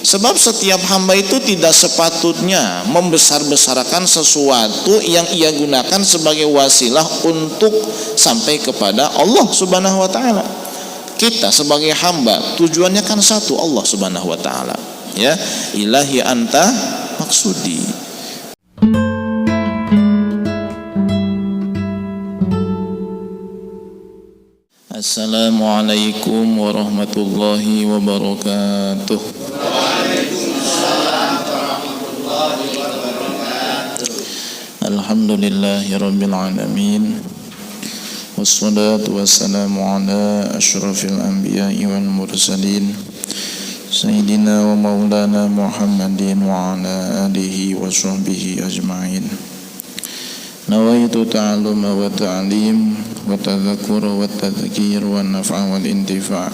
Sebab setiap hamba itu tidak sepatutnya membesar-besarkan sesuatu yang ia gunakan sebagai wasilah untuk sampai kepada Allah Subhanahu wa taala. Kita sebagai hamba tujuannya kan satu, Allah Subhanahu wa taala. Ya, ilahi anta maksudi. Assalamualaikum warahmatullahi wabarakatuh. Waalaikumsalam warahmatullahi wabarakatuh. Alhamdulillahi rabbil alamin. Wassalatu wassalamu ala asyrafil anbiya'i wal mursalin Sayyidina wa maulana Muhammadin wa ala alihi wa sahbihi ajma'in. Nawaitu ta'alluma wa ta'lim wa tadhakkura wa tadhkir wa naf'a wal intifa'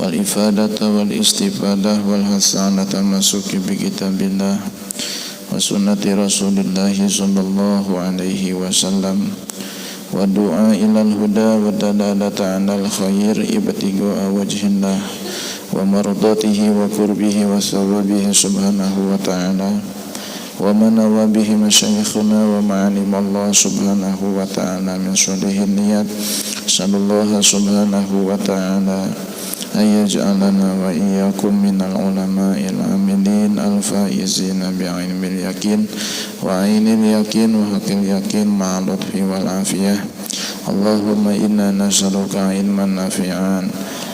wal ifadata wal istifadah wal hasanata masuki bi kitabillah wa sunnati rasulillahi sallallahu alaihi wasallam wa du'a ilal huda wa dalalata 'alal khair ibtigha'a wajhillah wa mardatihi wa qurbihi wa sawabihi subhanahu wa ta'ala wa manawa bihi masyayikhuna wa ma'alim Allah subhanahu wa ta'ala min sulihin niyat. Sallallahu subhanahu wa ta'ala ayyaj'alana wa iyyakum minal ulama'il amilin al-faizina bi'ilmil yakin wa ainil yakin wa haqqil yakin ma'al lutfi wal afiyah. Allahumma inna nas'aluka ilman nafi'an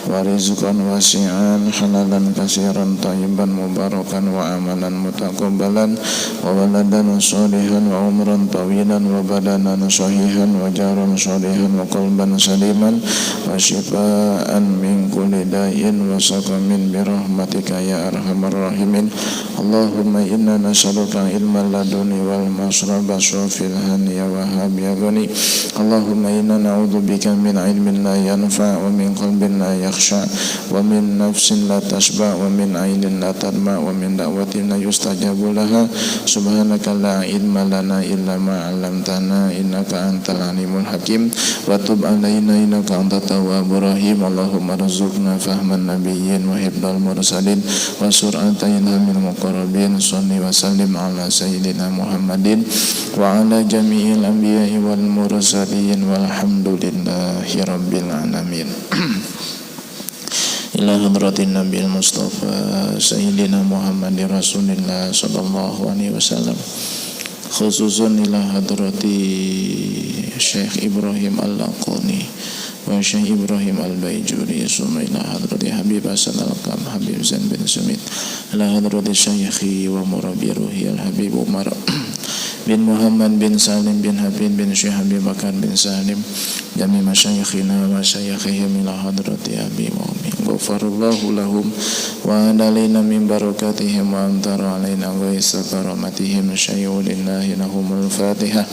wa rizqan wasi'an halalan katsiran thayyiban mubarakan wa amalan mutaqabbalan wa waladan sholihan wa umran tawilan wa badanan sahihan wa jaran sholihan wa qalban saliman wa shifaan min kulli da'in wa saqamin bi rahmatika ya arhamar rahimin. Allahumma inna nas'aluka ilman laduni wal masraba syafil hani ya wahhab ya ghani. Allahumma inna na'udzubika min ilmin la yanfa' wa min qalbin la wa min nafsin la tashba wa min ainin la tadma wa min da'watin la yustajabu laha. Subhanaka la ilma lana illa ma 'allamtana innaka antal alimul hakim wa tub 'alaina innaka antat tawwabur rahim. Allahumma rzuqna fahman nabiyyin wa hifdzal mursalin wa sur'ata ilhamil muqarrabin. Shalli wa sallim ala sayyidina Muhammadin wa ala jami'il anbiya'i wal mursalin walhamdulillahi rabbil alamin. Ila hadratin Nabil Mustafa Sayyidina Muhammadin Rasulillah sallallahu alaihi wasallam, khususun ila hadrati Syekh Ibrahim Al-Laqani wa Syekh Ibrahim Al-Baijuri, summa ila hadrati Habib Hasan Al-Qam Habib Zain bin Sumit, ila hadrati Syekhi wa murabbi ruhi Al-Habib Umar bin Muhammad bin Salim bin Habib bin Syekh Habib Bakar bin Salim, jami masyayikhina wa masyayikhihim ila hadrati Abi Mu'min ghafarallahu lahum wa adalina min barakatihim wa antara alaina ghaisa karamatihim syai'ulillahi lahumul fatihah.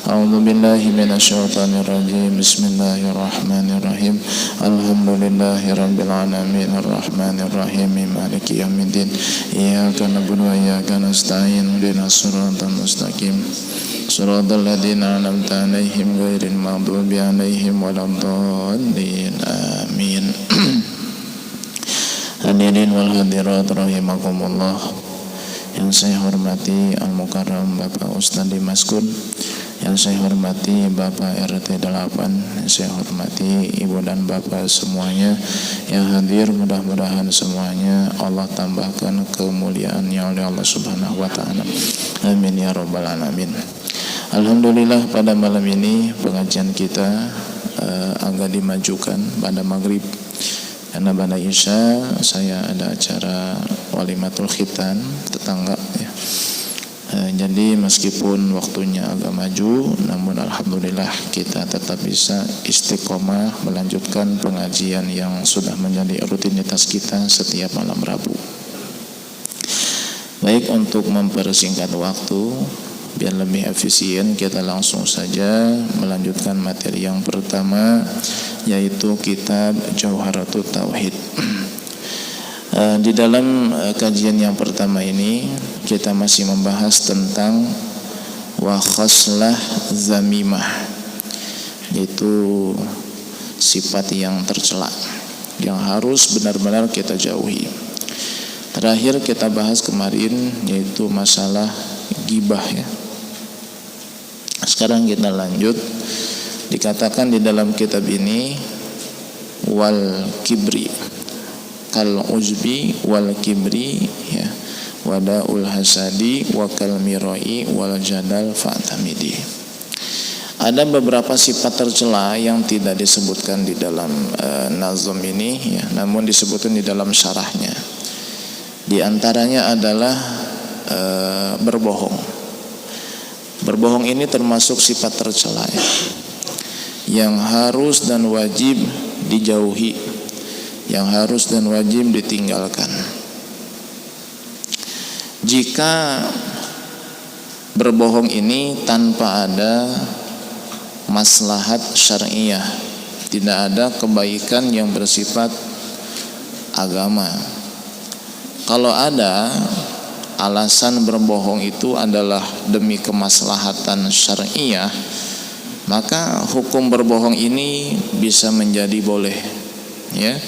A'udzu billahi minasyaitonir rajim. Bismillahirrahmanirrahim. Alhamdulillahi rabbil alamin arrahmanir rahim maliki yaumiddin. Iyyaka na'budu wa iyyaka nasta'in ihdinas siratal mustaqim siratal ladzina an'amta 'alaihim ghairil maghdubi 'alaihim waladdallin. Amin. Hadirin wal hadirat rahimakumullah. Yang saya hormati Al-Mukarram Bapak Ustadz Dimas Kun, yang saya hormati Bapak RT 8, yang saya hormati Ibu dan Bapak semuanya yang hadir, mudah-mudahan semuanya Allah tambahkan kemuliaannya oleh Allah Subhanahu wa taala. Amin ya rabbal alamin. Alhamdulillah pada malam ini pengajian kita agak dimajukan pada maghrib, karena pada isya saya ada acara walimatul khitan tetangga ya. Jadi meskipun waktunya agak maju, namun alhamdulillah kita tetap bisa istiqomah melanjutkan pengajian yang sudah menjadi rutinitas kita setiap malam Rabu. Baik, untuk mempersingkat waktu biar lebih efisien, kita langsung saja melanjutkan materi yang pertama, yaitu kitab Jauharatut Tauhid. Di dalam kajian yang pertama ini kita masih membahas tentang wa khaslah zamimah, yaitu sifat yang tercela yang harus benar-benar kita jauhi. Terakhir kita bahas kemarin yaitu masalah ghibah ya. Sekarang kita lanjut. Dikatakan di dalam kitab ini wal kibri kal uzbi wal kibri ya wadaul hasadi wa kal mirai wal jadal fa'tamidi. Ada beberapa sifat tercela yang tidak disebutkan di dalam nazm ini ya, namun disebutkan di dalam syarahnya. Di antaranya adalah berbohong. Berbohong ini termasuk sifat tercela ya, yang harus dan wajib dijauhi, yang harus dan wajib ditinggalkan. Jika berbohong ini tanpa ada maslahat syar'iyah, tidak ada kebaikan yang bersifat agama. Kalau ada alasan berbohong itu adalah demi kemaslahatan syar'iyah, maka hukum berbohong ini bisa menjadi boleh ya.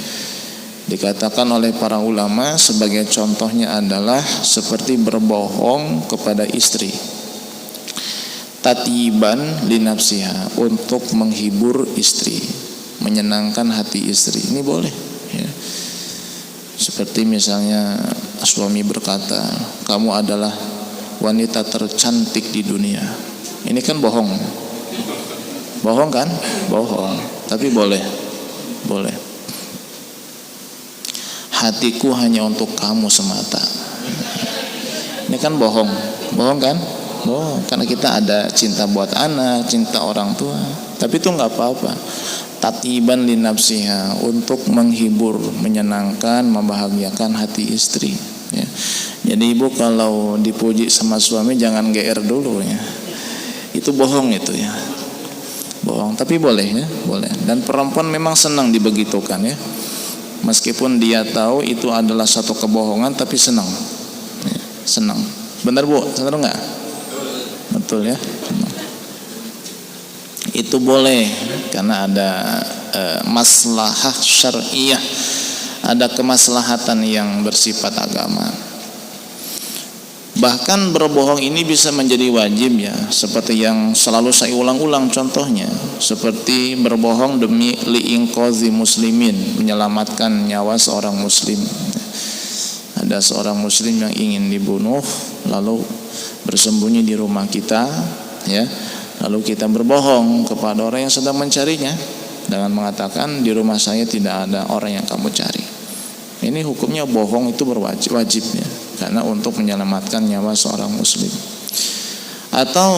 Dikatakan oleh para ulama sebagai contohnya adalah seperti berbohong kepada istri, tatiban linafsiha, untuk menghibur istri, menyenangkan hati istri. Ini boleh ya. Seperti misalnya suami berkata, kamu adalah wanita tercantik di dunia. Ini kan bohong. Bohong kan? Bohong. Tapi boleh. Boleh. Hatiku hanya untuk kamu semata. Ini kan bohong. Bohong kan? Bohong. Karena kita ada cinta buat anak, cinta orang tua. Tapi itu nggak apa-apa. Tatiban linafsiha, untuk menghibur, menyenangkan, membahagiakan hati istri ya. Jadi ibu kalau dipuji sama suami jangan GR dulu ya. Itu bohong itu ya. Bohong, tapi boleh ya, boleh. Dan perempuan memang senang dibegitukan ya. Meskipun dia tahu itu adalah satu kebohongan, tapi senang ya, senang. Benar Bu? Benar enggak? Betul ya. Itu boleh karena ada maslahah syar'iyah, ada kemaslahatan yang bersifat agama. Bahkan berbohong ini bisa menjadi wajib ya, seperti yang selalu saya ulang-ulang contohnya, seperti berbohong demi li'inqazi muslimin, menyelamatkan nyawa seorang muslim. Ada seorang muslim yang ingin dibunuh, lalu bersembunyi di rumah kita ya. Lalu kita berbohong kepada orang yang sedang mencarinya dengan mengatakan di rumah saya tidak ada orang yang kamu cari. Ini hukumnya bohong itu wajibnya, karena untuk menyelamatkan nyawa seorang muslim. Atau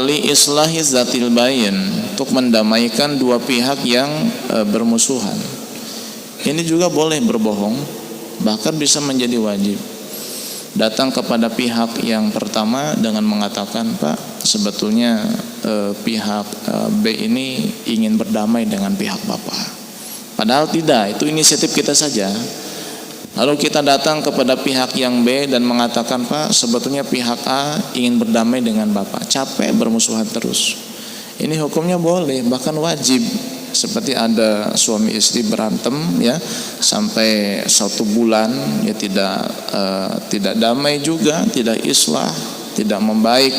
li islahi zatil bayin, untuk mendamaikan dua pihak yang bermusuhan. Ini juga boleh berbohong, bahkan bisa menjadi wajib. Datang kepada pihak yang pertama dengan mengatakan, Pak, sebetulnya pihak B ini ingin berdamai dengan pihak Bapak. Padahal tidak, itu inisiatif kita saja. Lalu kita datang kepada pihak yang B dan mengatakan, Pak, sebetulnya pihak A ingin berdamai dengan Bapak. Capek bermusuhan terus. Ini hukumnya boleh, bahkan wajib. Seperti ada suami istri berantem ya sampai 1 bulan ya, tidak damai juga, tidak islah, tidak membaik.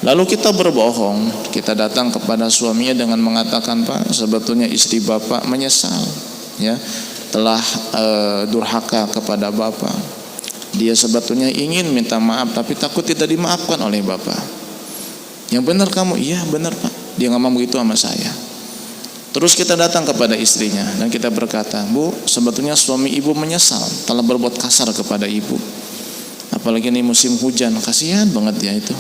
Lalu kita berbohong, kita datang kepada suaminya dengan mengatakan, Pak, sebetulnya istri Bapak menyesal ya, telah durhaka kepada Bapak. Dia sebetulnya ingin minta maaf tapi takut tidak dimaafkan oleh Bapak. Yang benar kamu? Iya benar Pak. Dia ngomong begitu sama saya. Terus kita datang kepada istrinya dan kita berkata, Bu, sebetulnya suami ibu menyesal telah berbuat kasar kepada ibu. Apalagi ini musim hujan, kasihan banget ya itu.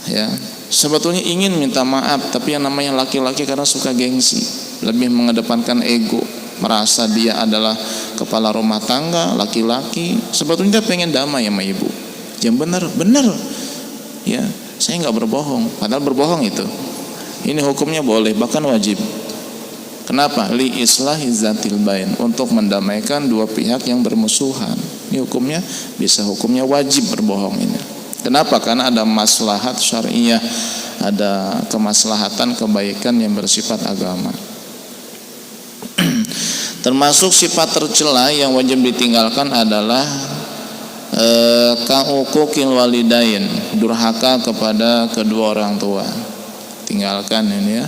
Ya, sebetulnya ingin minta maaf, tapi yang namanya laki-laki karena suka gengsi, lebih mengedepankan ego, merasa dia adalah kepala rumah tangga, laki-laki. Sebetulnya dia pengen damai sama ibu. Yang benar, ya, saya nggak berbohong, padahal berbohong itu. Ini hukumnya boleh, bahkan wajib. Kenapa? Li islahi zatil bain, untuk mendamaikan dua pihak yang bermusuhan. Ini hukumnya bisa hukumnya wajib berbohong ini. Kenapa? Karena ada maslahat syariah, ada kemaslahatan kebaikan yang bersifat agama. Termasuk sifat tercela yang wajib ditinggalkan adalah ka'uquqil walidain, durhaka kepada kedua orang tua. Tinggalkan ini ya.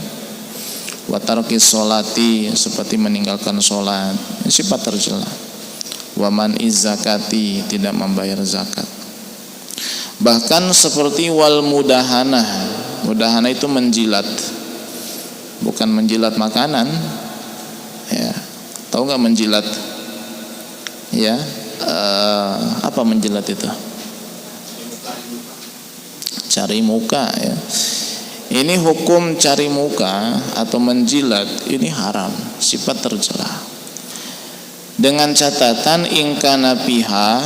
Wa tarkis sholati, seperti meninggalkan sholat, ini sifat tercela. Wa man'iz zakati, tidak membayar zakat. Bahkan seperti wal mudahanah. Mudahanah itu menjilat, bukan menjilat makanan ya. Tahu nggak menjilat ya? Apa menjilat itu? Cari muka ya. Ini hukum cari muka atau menjilat ini haram, sifat tercela. Dengan catatan ingkana piha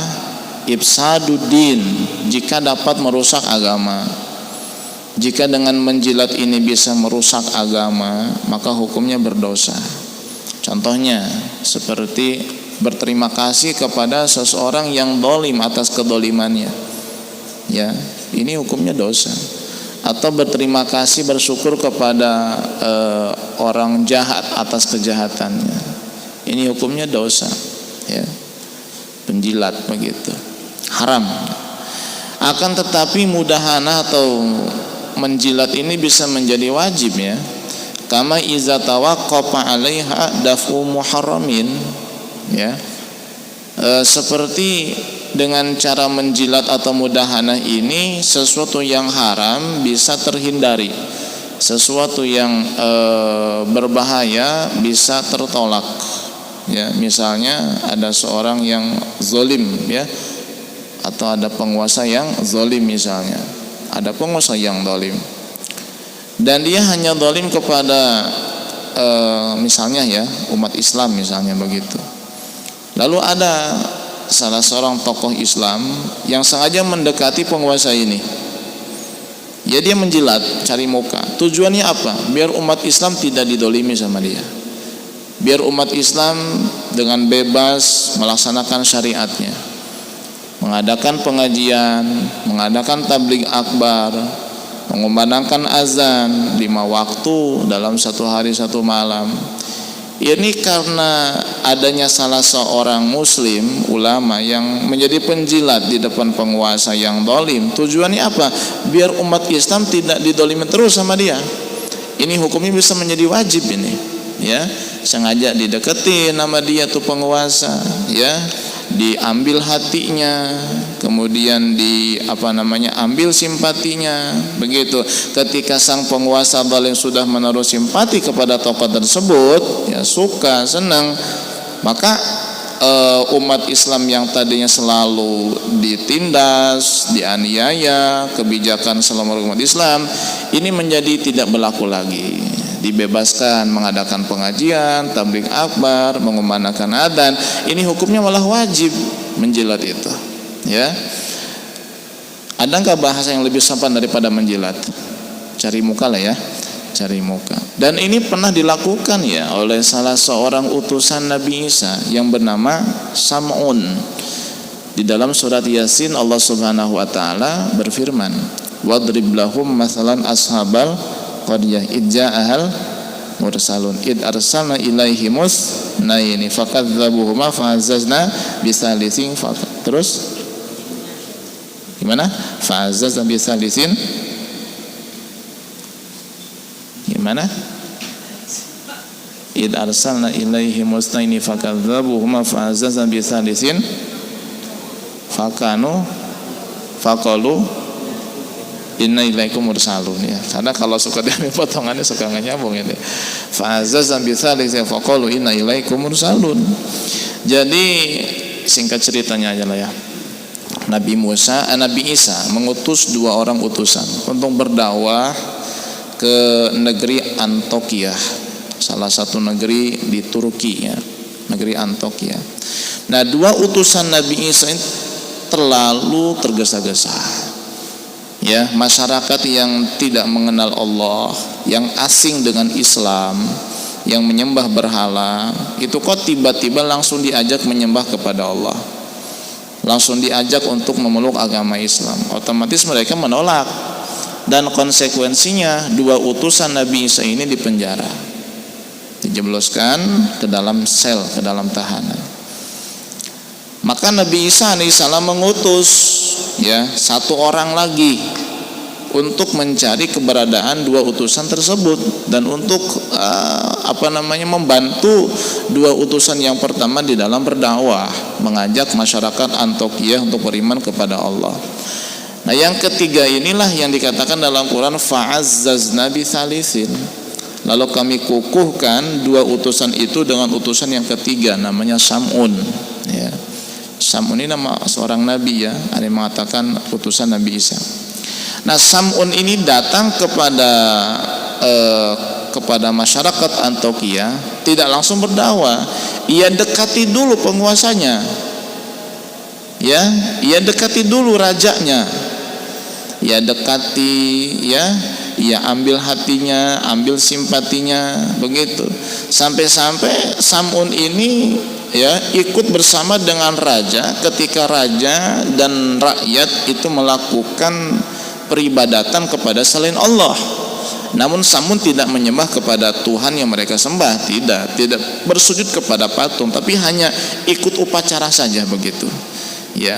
ifsaduddin, jika dapat merusak agama. Jika dengan menjilat ini bisa merusak agama, maka hukumnya berdosa. Contohnya seperti berterima kasih kepada seseorang yang dolim atas kedolimannya, ya, ini hukumnya dosa. Atau berterima kasih, bersyukur kepada orang jahat atas kejahatannya, ini hukumnya dosa, ya, penjilat begitu, haram. Akan tetapi mudahanah atau menjilat ini bisa menjadi wajib ya. Kama iza tawaqqafa 'alaiha daf'u muharramin ya. Seperti dengan cara menjilat atau mudahanah ini sesuatu yang haram bisa terhindari, sesuatu yang berbahaya bisa tertolak ya. Misalnya ada seorang yang zalim ya, atau ada penguasa yang zalim, misalnya ada penguasa yang zalim dan dia hanya zalim kepada misalnya ya umat Islam misalnya begitu. Lalu ada salah seorang tokoh Islam yang sengaja mendekati penguasa ini, ya, dia menjilat, cari muka. Tujuannya apa? Biar umat Islam tidak didolimi sama dia, biar umat Islam dengan bebas melaksanakan syariatnya, mengadakan pengajian, mengadakan tabligh akbar, mengumandangkan azan 5 waktu dalam 1 hari 1 malam. Ini karena adanya salah seorang muslim ulama yang menjadi penjilat di depan penguasa yang dolim. Tujuannya apa? Biar umat Islam tidak didolimi terus sama dia. Ini hukumnya bisa menjadi wajib ini ya. Sengaja dideketin nama dia tuh penguasa ya, diambil hatinya, kemudian ambil simpatinya begitu. Ketika sang penguasa zalim sudah menaruh simpati kepada tokoh tersebut, ya, suka, senang, maka umat Islam yang tadinya selalu ditindas, dianiaya, kebijakan selama umat Islam ini menjadi tidak berlaku lagi. Dibebaskan mengadakan pengajian, tabligh akbar, mengumandangkan adzan. Ini hukumnya malah wajib menjilat itu, ya. Ada nggak bahasa yang lebih sopan daripada menjilat? Cari muka lah ya, cari muka. Dan ini pernah dilakukan ya oleh salah seorang utusan Nabi Isa yang bernama Sam'un. Di dalam surat Yasin Allah Subhanahu wa taala berfirman, "Wadrib lahum mathalan ashabal qaryah idza'ahal mursalun id arsalna ilaihimus naini fakadzabuhuma fa'azzazna bisalisin." Terus gimana? Fa'azzazna bisalisin gimana? Id arsalna ilaihimus naini fakadzabuhuma fa'azzazna bisalisin faqalu inna ilaikum mursalun ya. Karena kalau suka diambil potongannya suka nggak nyambung ini. Fa'azzazna bisalisin faqalu inna ilaikum mursalun. Jadi singkat ceritanya aja lah ya. Nabi Isa mengutus 2 orang utusan untuk berdakwah ke negeri Antioquia, salah satu negeri di Turki ya, negeri Antioquia. Nah, 2 utusan Nabi Isa ini terlalu tergesa-gesa. Ya, masyarakat yang tidak mengenal Allah, yang asing dengan Islam, yang menyembah berhala, itu kok tiba-tiba langsung diajak menyembah kepada Allah, langsung diajak untuk memeluk agama Islam. Otomatis mereka menolak, dan konsekuensinya 2 utusan Nabi Isa ini dipenjara. dijebloskan ke dalam sel, ke dalam tahanan. Maka Nabi Isa alaihissalam mengutus ya satu orang lagi untuk mencari keberadaan dua utusan tersebut dan untuk membantu dua utusan yang pertama di dalam berdakwah, mengajak masyarakat Antiokhia untuk beriman kepada Allah. Nah, yang ketiga inilah yang dikatakan dalam Quran fa'azzazna bi tsalitsin. Lalu kami kukuhkan dua utusan itu dengan utusan yang ketiga, namanya Sam'un ya. Sam'un ini nama seorang nabi ya, ada yang mengatakan utusan Nabi Isa. Nah, Sam'un ini datang kepada masyarakat Antiokhia, tidak langsung berdakwah. Ia dekati dulu penguasanya. Ya, ia dekati dulu rajanya. Ia dekati ya, ia ambil hatinya, ambil simpatinya, begitu. Sampai-sampai Sam'un ini ya ikut bersama dengan raja ketika raja dan rakyat itu melakukan peribadatan kepada selain Allah. Namun Sam'un tidak menyembah kepada Tuhan yang mereka sembah, tidak bersujud kepada patung, tapi hanya ikut upacara saja begitu. Ya.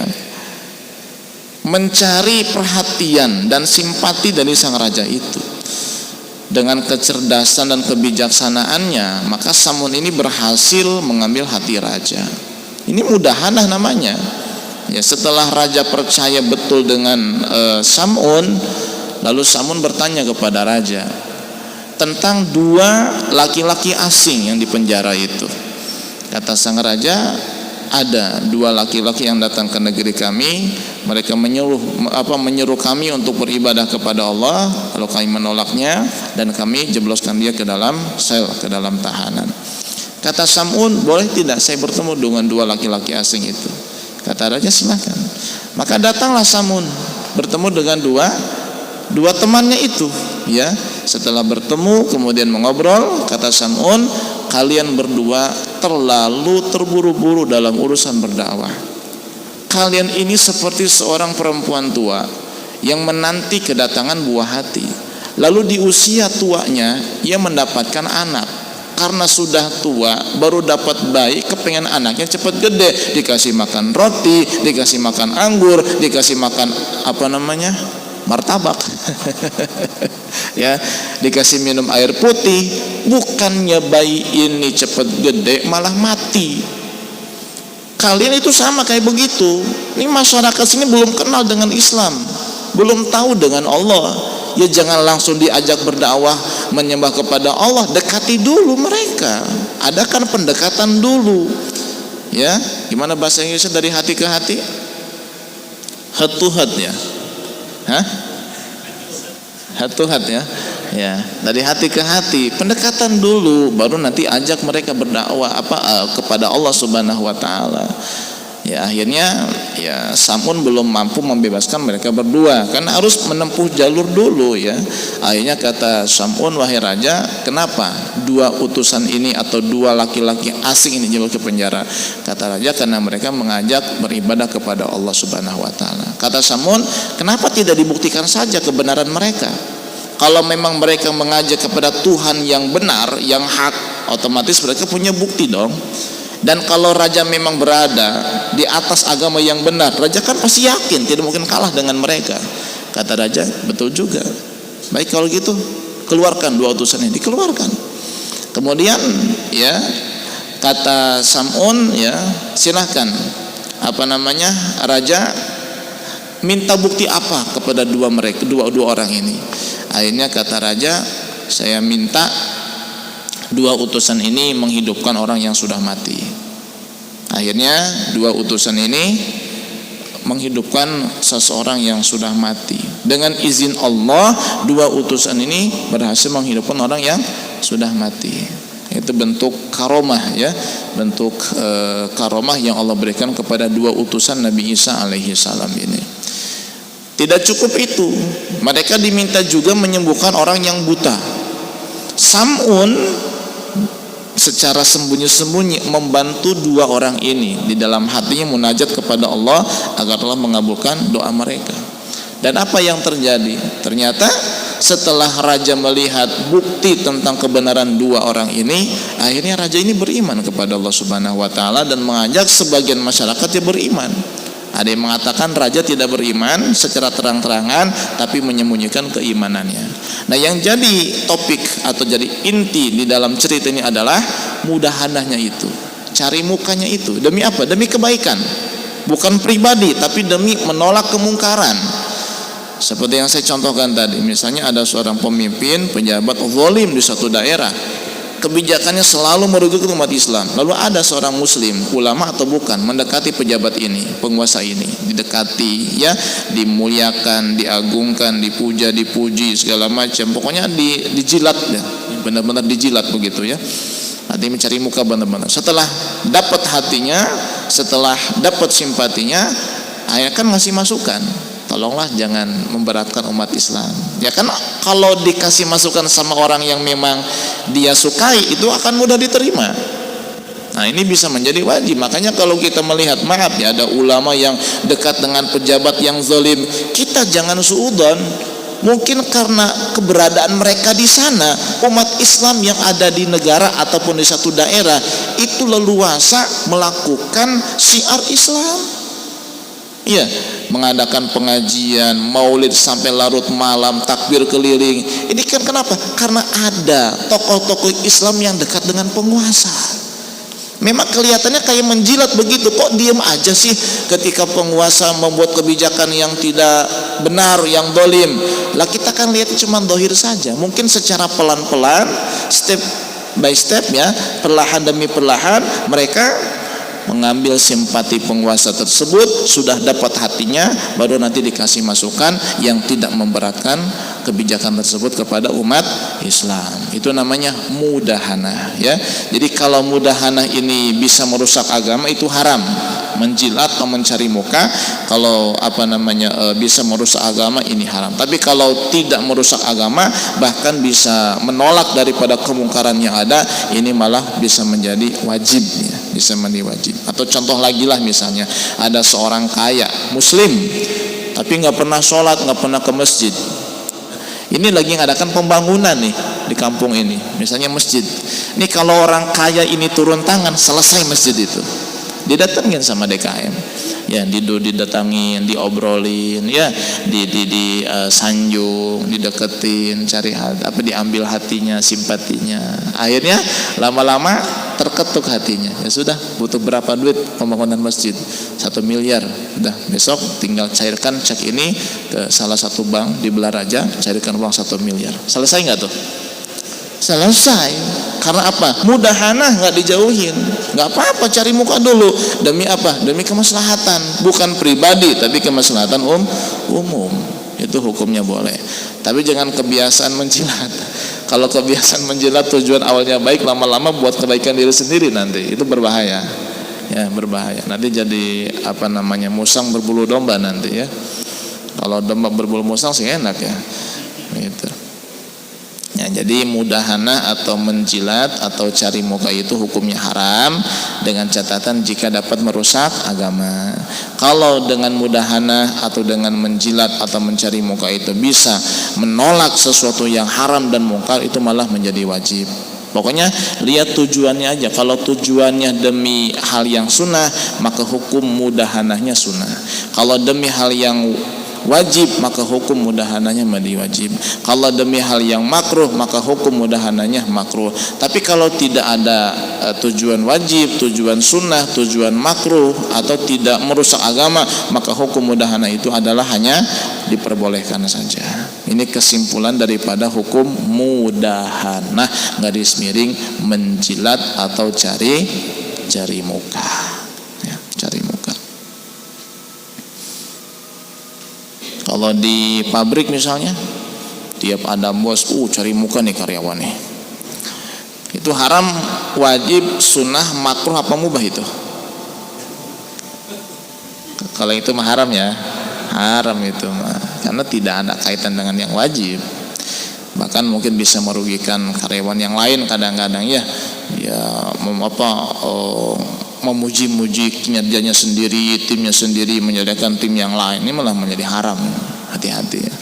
Mencari perhatian dan simpati dari sang raja itu. Dengan kecerdasan dan kebijaksanaannya, maka Sam'un ini berhasil mengambil hati raja. Ini mudahanah namanya. Ya, setelah raja percaya betul dengan Sam'un, lalu Sam'un bertanya kepada raja tentang dua laki-laki asing yang dipenjara itu. Kata sang raja, ada dua laki-laki yang datang ke negeri kami, mereka menyuruh kami untuk beribadah kepada Allah, lalu kami menolaknya dan kami jebloskan dia ke dalam sel, ke dalam tahanan. Kata Sam'un, boleh tidak saya bertemu dengan dua laki-laki asing itu? Kata raja, silakan. Maka datanglah Sam'un bertemu dengan dua temannya itu ya. Setelah bertemu kemudian mengobrol, kata Sam'un, kalian berdua terlalu terburu-buru dalam urusan berdakwah. Kalian ini seperti seorang perempuan tua yang menanti kedatangan buah hati. Lalu di usia tuanya ia mendapatkan anak. Karena sudah tua, baru dapat bayi, kepengen anaknya cepat gede, dikasih makan roti, dikasih makan anggur, dikasih makan martabak ya, dikasih minum air putih. Bukannya bayi ini cepat gede, malah mati. Kalian itu sama kayak begitu. Ini masyarakat sini belum kenal dengan Islam, belum tahu dengan Allah. Ya jangan langsung diajak berdakwah menyembah kepada Allah, dekati dulu mereka, adakan pendekatan dulu. Ya, gimana bahasa Inggrisnya dari hati ke hati? Heart to heart ya. Heart to heart ya. Ya, dari hati ke hati, pendekatan dulu, baru nanti ajak mereka berdakwah kepada Allah Subhanahu wa taala. Ya, akhirnya ya Sam'un belum mampu membebaskan mereka berdua, kan harus menempuh jalur dulu ya. Akhirnya kata Sam'un, wahai raja, kenapa dua utusan ini atau dua laki-laki asing ini jebol ke penjara? Kata raja, karena mereka mengajak beribadah kepada Allah Subhanahu wa taala. Kata Sam'un, kenapa tidak dibuktikan saja kebenaran mereka? Kalau memang mereka mengajak kepada Tuhan yang benar, yang hak, otomatis mereka punya bukti dong. Dan kalau raja memang berada di atas agama yang benar, raja kan pasti yakin tidak mungkin kalah dengan mereka. Kata raja, betul juga. Baik kalau gitu, keluarkan dua utusan ini, dikeluarkan. Kemudian ya kata Sam'un, ya silahkan raja minta bukti apa kepada dua orang ini. Akhirnya kata raja, saya minta dua utusan ini menghidupkan orang yang sudah mati. Akhirnya dua utusan ini menghidupkan seseorang yang sudah mati. Dengan izin Allah, dua utusan ini berhasil menghidupkan orang yang sudah mati. Itu bentuk karomah ya, bentuk karomah yang Allah berikan kepada dua utusan Nabi Isa alaihi salam ini. Tidak cukup itu, mereka diminta juga menyembuhkan orang yang buta. Sam'un secara sembunyi-sembunyi membantu dua orang ini di dalam hatinya munajat kepada Allah agar Allah mengabulkan doa mereka. Dan apa yang terjadi? Ternyata setelah raja melihat bukti tentang kebenaran dua orang ini, akhirnya raja ini beriman kepada Allah Subhanahu wa taala dan mengajak sebagian masyarakat yang beriman. Ada yang mengatakan raja tidak beriman secara terang-terangan tapi menyembunyikan keimanannya. Nah, yang jadi topik atau jadi inti di dalam cerita ini adalah mudahanahnya itu, cari mukanya itu. Demi apa? Demi kebaikan. Bukan pribadi tapi demi menolak kemungkaran. Seperti yang saya contohkan tadi, misalnya ada seorang pemimpin, pejabat zalim di suatu daerah, kebijakannya selalu merugikan umat Islam. Lalu ada seorang muslim, ulama atau bukan, mendekati pejabat ini, penguasa ini, didekati, ya, dimuliakan, diagungkan, dipuja, dipuji, segala macam. Pokoknya dijilat, ya, benar-benar dijilat begitu, ya. Nanti mencari muka benar-benar. Setelah dapat hatinya, setelah dapat simpatinya, ayah kan ngasih masukan. Tolonglah jangan memberatkan umat Islam. Ya kan, kalau dikasih masukan sama orang yang memang dia sukai, itu akan mudah diterima. Nah, ini bisa menjadi wajib. Makanya kalau kita melihat, maaf ya, ada ulama yang dekat dengan pejabat yang zalim, kita jangan suudzon. Mungkin karena keberadaan mereka di sana, umat Islam yang ada di negara ataupun di satu daerah itu leluasa melakukan syiar Islam. Iya, mengadakan pengajian, maulid sampai larut malam, takbir keliling. Ini kan kenapa? Karena ada tokoh-tokoh Islam yang dekat dengan penguasa. Memang kelihatannya kayak menjilat begitu, kok diam aja sih ketika penguasa membuat kebijakan yang tidak benar, yang dolim. Lah kita kan lihat cuma dohir saja. Mungkin secara pelan-pelan, step by step, ya, perlahan demi perlahan mereka mengambil simpati penguasa tersebut, sudah dapat hatinya, baru nanti dikasih masukan yang tidak memberatkan kebijakan tersebut kepada umat Islam. Itu namanya mudahanah, ya. Jadi kalau mudahanah ini bisa merusak agama, itu haram. Menjilat atau mencari muka, kalau bisa merusak agama, ini haram. Tapi kalau tidak merusak agama, bahkan bisa menolak daripada kemungkaran yang ada, ini malah bisa menjadi wajib, ya. Bisa menjadi wajib. Atau contoh lagi lah, misalnya ada seorang kaya muslim tapi nggak pernah sholat, nggak pernah ke masjid. Ini lagi ngadakan pembangunan nih di kampung ini, misalnya masjid. Ini kalau orang kaya ini turun tangan, selesai masjid itu. Didatengin sama DKM, ya, didatangin, diobrolin, ya, sanjung, dideketin, cari diambil hatinya, simpatinya. Akhirnya lama-lama terketuk hatinya. Ya sudah, butuh berapa duit pembangunan masjid? 1 miliar. Udah, besok tinggal cairkan cek ini ke salah satu bank di Belaraja, cairkan uang 1 miliar. Selesai nggak tuh? Selesai. Karena apa? Mudahanah nggak dijauhin. Nggak apa-apa, cari muka dulu. Demi apa? Demi kemaslahatan, bukan pribadi tapi kemaslahatan umum. Itu hukumnya boleh. Tapi jangan kebiasaan menjilat. Kalau kebiasaan menjilat tujuan awalnya baik, lama-lama buat kebaikan diri sendiri, nanti itu berbahaya. Ya, berbahaya. Nanti jadi musang berbulu domba nanti, ya. Kalau domba berbulu musang sih enak, ya. Gitu. Ya, jadi mudahanah atau menjilat atau cari muka itu hukumnya haram, dengan catatan jika dapat merusak agama. Kalau dengan mudahanah atau dengan menjilat atau mencari muka itu bisa menolak sesuatu yang haram dan mungkar, itu malah menjadi wajib. Pokoknya lihat tujuannya aja. Kalau tujuannya demi hal yang sunnah, maka hukum mudahanahnya sunnah. Kalau demi hal yang wajib, maka hukum mudahananya menjadi wajib. Kalau demi hal yang makruh, maka hukum mudahananya makruh. Tapi kalau tidak ada tujuan wajib, tujuan sunnah, tujuan makruh, atau tidak merusak agama, maka hukum mudahana itu adalah hanya diperbolehkan saja. Ini kesimpulan daripada hukum mudahana, garis miring menjilat atau cari muka, ya, cari muka. Kalau di pabrik misalnya, tiap ada bos, cari muka nih karyawannya. Itu haram, wajib, sunnah, makruh, apa mubah itu? Kalau itu mah haram, ya. Haram itu mah, karena tidak ada kaitan dengan yang wajib. Bahkan mungkin bisa merugikan karyawan yang lain kadang-kadang, ya. Memuji-muji kinerjanya sendiri, timnya sendiri, menyediakan tim yang lain, ini malah menjadi haram. Hati-hati, ya.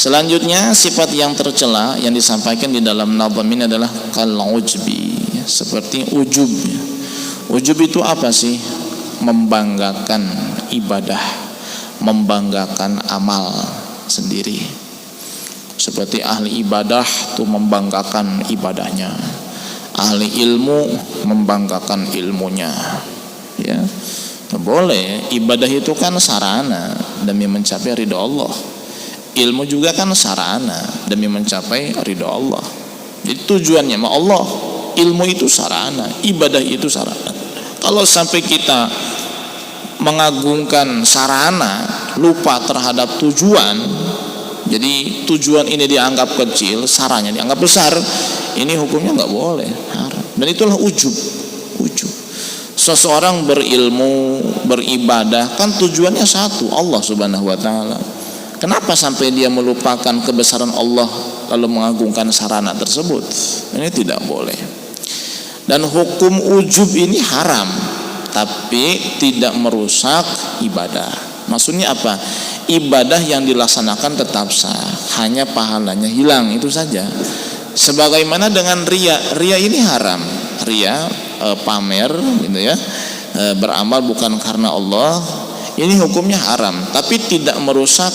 Selanjutnya sifat yang tercela yang disampaikan di dalam nazam ini adalah kal-ujbi, seperti ujub. Ujub itu apa sih? Membanggakan ibadah, membanggakan amal sendiri. Seperti ahli ibadah tuh membanggakan ibadahnya, ahli ilmu membanggakan ilmunya. Ya, boleh. Ibadah itu kan sarana demi mencapai ridha Allah. Ilmu juga kan sarana demi mencapai ridha Allah. Jadi tujuannya sama Allah. Ilmu itu sarana, ibadah itu sarana. Kalau sampai kita mengagungkan sarana, lupa terhadap tujuan, jadi tujuan ini dianggap kecil, sarannya dianggap besar, ini hukumnya nggak boleh, haram. Dan itulah ujub. Seseorang berilmu, beribadah, kan tujuannya satu, Allah Subhanahu wa Ta'ala. Kenapa sampai dia melupakan kebesaran Allah lalu mengagungkan sarana tersebut? Ini tidak boleh. Dan hukum ujub ini haram, tapi tidak merusak ibadah. Maksudnya apa? Ibadah yang dilaksanakan tetap sah, hanya pahalanya hilang, itu saja. Sebagaimana dengan ria. Ria ini haram. Ria, pamer gitu ya, beramal bukan karena Allah, ini hukumnya haram, tapi tidak merusak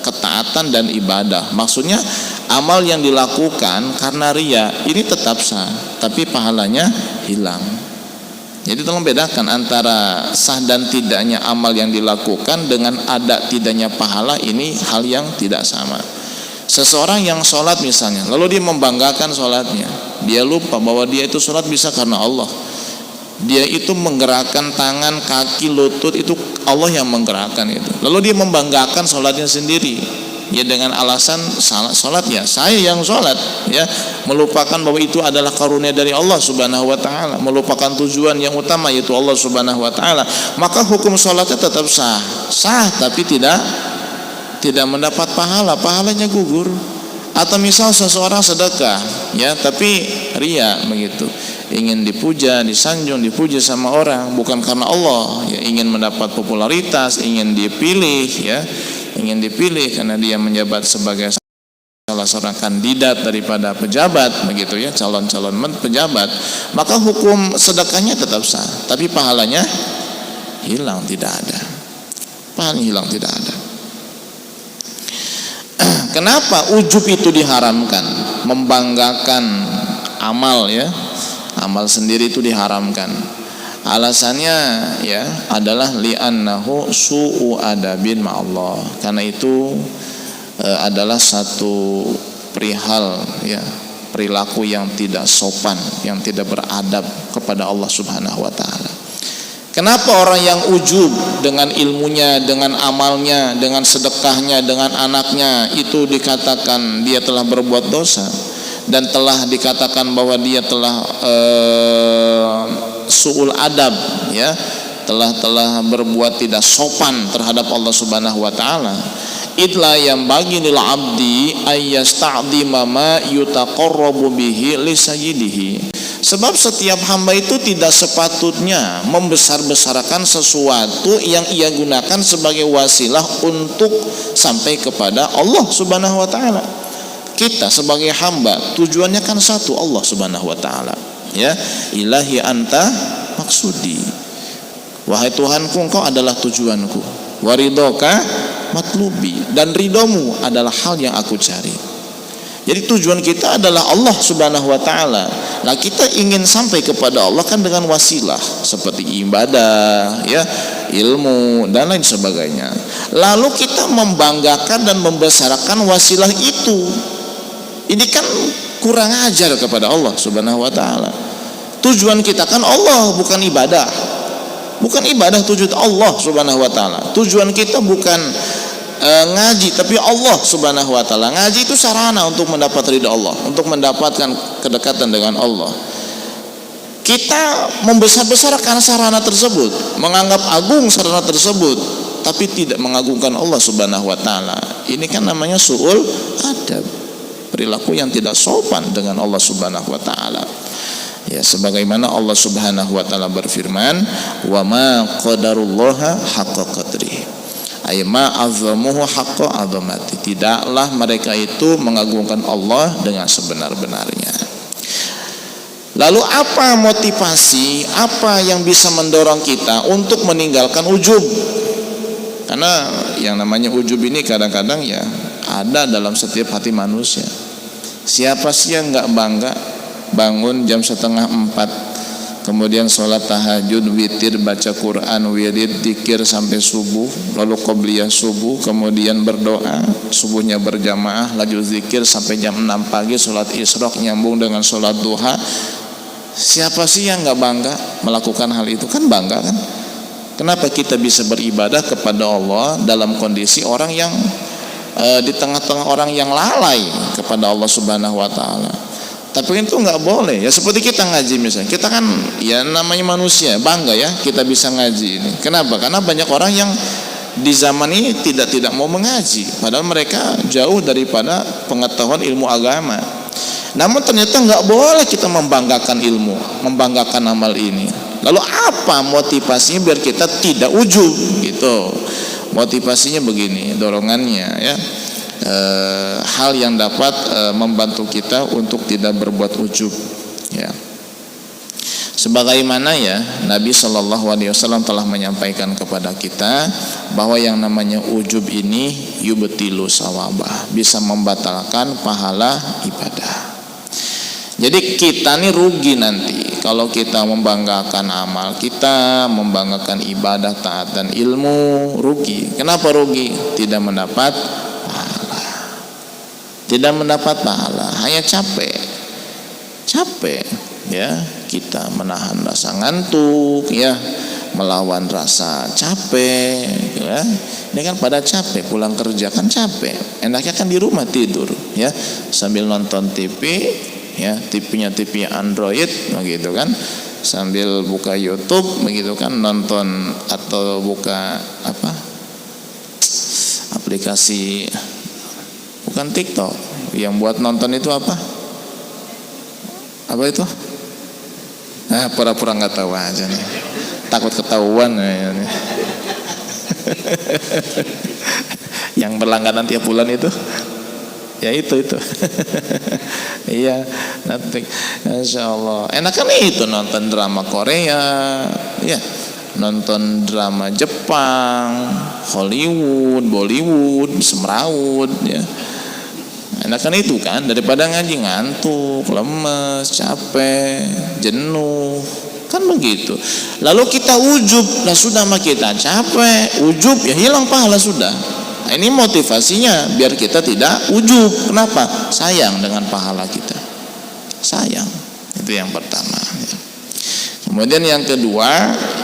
ketaatan dan ibadah. Maksudnya amal yang dilakukan karena ria ini tetap sah, tapi pahalanya hilang. Jadi tolong bedakan antara sah dan tidaknya amal yang dilakukan dengan ada tidaknya pahala, ini hal yang tidak sama. Seseorang yang sholat misalnya, lalu dia membanggakan sholatnya, dia lupa bahwa dia itu sholat bisa karena Allah. Dia itu menggerakkan tangan, kaki, lutut, itu Allah yang menggerakkan itu. Lalu dia membanggakan sholatnya sendiri, ya dengan alasan sholat ya saya yang sholat, ya, melupakan bahwa itu adalah karunia dari Allah Subhanahu wa Ta'ala, melupakan tujuan yang utama yaitu Allah Subhanahu wa Ta'ala. Maka hukum sholatnya tetap sah, tapi tidak mendapat pahalanya gugur. Atau misal seseorang sedekah, ya, tapi ria begitu, ingin dipuja, disanjung, dipuji sama orang, bukan karena Allah, ya, ingin mendapat popularitas, ingin dipilih, ya, ingin dipilih karena dia menjabat sebagai salah seorang kandidat daripada pejabat, begitu ya, calon-calon pejabat, maka hukum sedekahnya tetap sah, tapi pahalanya hilang, tidak ada. Pahalanya hilang, tidak ada. Kenapa ujub itu diharamkan? Membanggakan amal, ya, amal sendiri itu diharamkan. Alasannya ya adalah li'annahu su'u adabin ma'allah. Karena itu adalah satu perihal, ya, perilaku yang tidak sopan, yang tidak beradab kepada Allah Subhanahu wa Ta'ala. Kenapa orang yang ujub dengan ilmunya, dengan amalnya, dengan sedekahnya, dengan anaknya itu dikatakan dia telah berbuat dosa, dan telah dikatakan bahwa dia telah su'ul adab, ya, telah berbuat tidak sopan terhadap Allah Subhanahu wa Ta'ala. Idla yang bagi lil abdi ayyasta'dima ma yutaqarrabu bihi li sayyidihi. Sebab setiap hamba itu tidak sepatutnya membesar-besarkan sesuatu yang ia gunakan sebagai wasilah untuk sampai kepada Allah Subhanahu wa Ta'ala. Kita sebagai hamba tujuannya kan satu, Allah Subhanahu wa Ta'ala, ya, ilahi anta maksudi, wahai Tuhanku engkau adalah tujuanku, waridoka matlubi, dan ridomu adalah hal yang aku cari. Jadi tujuan kita adalah Allah Subhanahu wa Ta'ala. Nah, kita ingin sampai kepada Allah kan dengan wasilah seperti ibadah, ya, ilmu dan lain sebagainya. Lalu kita membanggakan dan membesarkan wasilah itu. Ini kan kurang ajar kepada Allah Subhanahu wa Ta'ala. Tujuan kita kan Allah, bukan ibadah. Bukan ibadah tujuan Allah Subhanahu wa Ta'ala. Tujuan kita bukan ngaji, tapi Allah Subhanahu wa Ta'ala. Ngaji itu sarana untuk mendapat ridha Allah, untuk mendapatkan kedekatan dengan Allah. Kita membesar-besarkan sarana tersebut, menganggap agung sarana tersebut, tapi tidak mengagungkan Allah Subhanahu wa Ta'ala. Ini kan namanya su'ul adab, perilaku yang tidak sopan dengan Allah Subhanahu wa Ta'ala. Ya, sebagaimana Allah Subhanahu wa Ta'ala berfirman, "Wa ma qadarullaha haqqa qadrihi." Aima azzamuhu haqqa azamati. Tidaklah mereka itu mengagungkan Allah dengan sebenar-benarnya. Lalu apa motivasi, apa yang bisa mendorong kita untuk meninggalkan ujub? Karena yang namanya ujub ini kadang-kadang ya ada dalam setiap hati manusia. Siapa sih yang nggak bangga bangun jam 3:30, kemudian sholat tahajud, witir, baca Quran, wirid, dzikir sampai subuh, lalu qobliyah subuh, kemudian berdoa, subuhnya berjamaah, lanjut zikir sampai jam 6 pagi, sholat isyraq nyambung dengan sholat duha. Siapa sih yang nggak bangga melakukan hal itu? Kan bangga kan? Kenapa kita bisa beribadah kepada Allah dalam kondisi orang yang di tengah-tengah orang yang lalai kepada Allah Subhanahu wa taala? Tapi itu nggak boleh. Ya seperti kita ngaji misalnya. Kita kan ya namanya manusia, bangga ya kita bisa ngaji ini. Kenapa? Karena banyak orang yang di zaman ini tidak mau mengaji, padahal mereka jauh daripada pengetahuan ilmu agama. Namun ternyata nggak boleh kita membanggakan ilmu, membanggakan amal ini. Lalu apa motivasinya biar kita tidak ujub gitu? Motivasinya begini, dorongannya ya, hal yang dapat membantu kita untuk tidak berbuat ujub ya. Sebagaimana ya Nabi SAW telah menyampaikan kepada kita bahwa yang namanya ujub ini yubtilu sawabah, bisa membatalkan pahala ibadah. Jadi kita nih rugi nanti kalau kita membanggakan amal kita, membanggakan ibadah, taat dan ilmu, rugi. Kenapa rugi? Tidak mendapat pahala. Tidak mendapat pahala, hanya capek ya, kita menahan rasa ngantuk ya, melawan rasa capek ya. Ini kan pada capek, pulang kerja kan capek, enaknya kan di rumah tidur ya, sambil nonton TV ya, TV-nya TV Android begitu kan, sambil buka YouTube begitu kan, nonton atau buka apa aplikasi, bukan TikTok, yang buat nonton itu apa itu, pura-pura nggak tahu aja nih, takut ketahuan ya. Yang berlangganan tiap bulan itu ya itu iya, nanti Insya Allah enakan itu nonton drama Korea ya, nonton drama Jepang, Hollywood, Bollywood, semrawut ya, enakan itu kan daripada ngaji ngantuk, lemes, capek, jenuh kan begitu. Lalu kita ujub, lah sudah mah kita capek, ujub ya hilang pahala sudah. Nah, ini motivasinya biar kita tidak ujub. Kenapa? Sayang dengan pahala kita. Sayang. Itu yang pertama ya. Kemudian yang kedua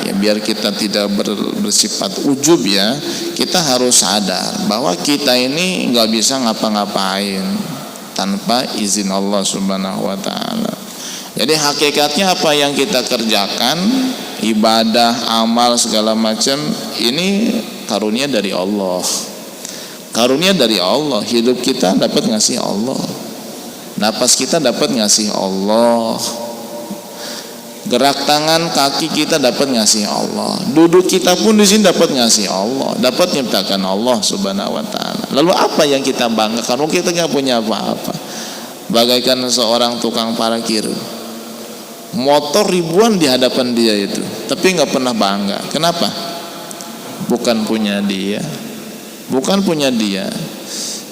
ya, biar kita tidak bersifat ujub ya, kita harus sadar bahwa kita ini nggak bisa ngapa-ngapain tanpa izin Allah Subhanahu wa taala. Jadi hakikatnya apa yang kita kerjakan, ibadah, amal segala macam ini karunia dari Allah. Karunia dari Allah. Hidup kita dapat ngasih Allah, napas kita dapat ngasih Allah, gerak tangan kaki kita dapat ngasih Allah, duduk kita pun di sini dapat ngasih Allah, dapat nyiptakan Allah Subhanahu wa taala. Lalu apa yang kita banggakan kalau kita nggak punya apa-apa? Bagaikan seorang tukang parkir, motor ribuan di hadapan dia itu, tapi nggak pernah bangga. Kenapa? Bukan punya dia.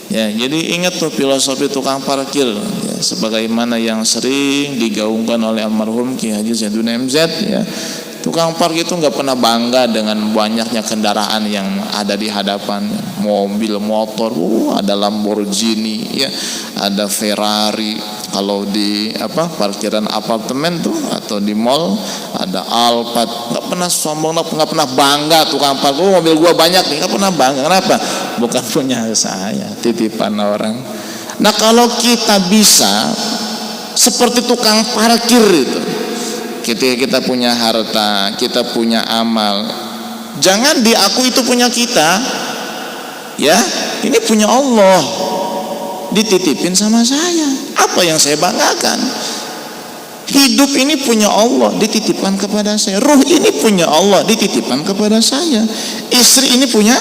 Ya, jadi ingat tuh filosofi tukang parkir ya, sebagaimana yang sering digaungkan oleh almarhum Ki Haji Zaidun MZ ya. Tukang parkir itu nggak pernah bangga dengan banyaknya kendaraan yang ada di hadapannya, mobil, motor, ada Lamborghini ya, ada Ferrari. Kalau di parkiran apartemen tuh atau di mall ada Alphard, nggak pernah sombong, nggak pernah bangga tukang parkir. Mobil gua banyak nih, nggak pernah bangga. Kenapa? Bukan punya saya, titipan orang. Nah kalau kita bisa seperti tukang parkir itu, ketika kita punya harta, kita punya amal, jangan diakui itu punya kita ya, ini punya Allah, dititipin sama saya. Apa yang saya banggakan? Hidup ini punya Allah, dititipkan kepada saya. Ruh ini punya Allah, dititipkan kepada saya. Istri ini punya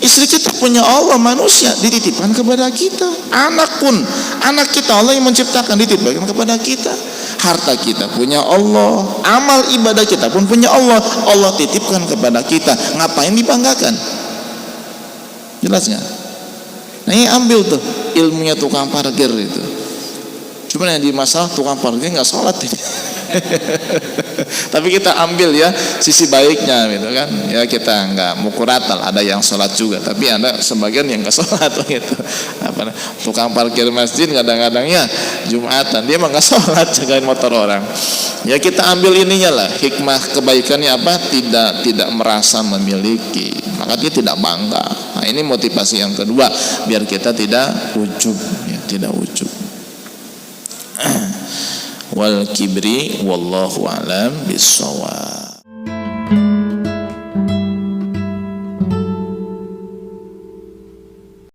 Istri kita punya Allah, manusia dititipkan kepada kita. Anak pun, anak kita Allah yang menciptakan, dititipkan kepada kita. Harta kita punya Allah, amal ibadah kita pun punya Allah, Allah titipkan kepada kita. Ngapain dibanggakan? Jelas nggak? Nah ini ambil tuh ilmunya tukang parkir itu. Cuman yang di masalah tukang parkir nggak sholat ini. Tapi kita ambil ya sisi baiknya gitu kan. Ya kita nggak mukuratal, ada yang sholat juga, tapi ada sebagian yang nggak sholat gitu. Tukang parkir masjid kadang-kadangnya Jumatan dia mah nggak sholat, jagain motor orang. Ya kita ambil ininya lah, hikmah kebaikannya apa? Tidak merasa memiliki, maka dia tidak bangga. Nah ini motivasi yang kedua, biar kita tidak ujub, ya, tidak ujub. Wal kibri wallahu alam bissawab.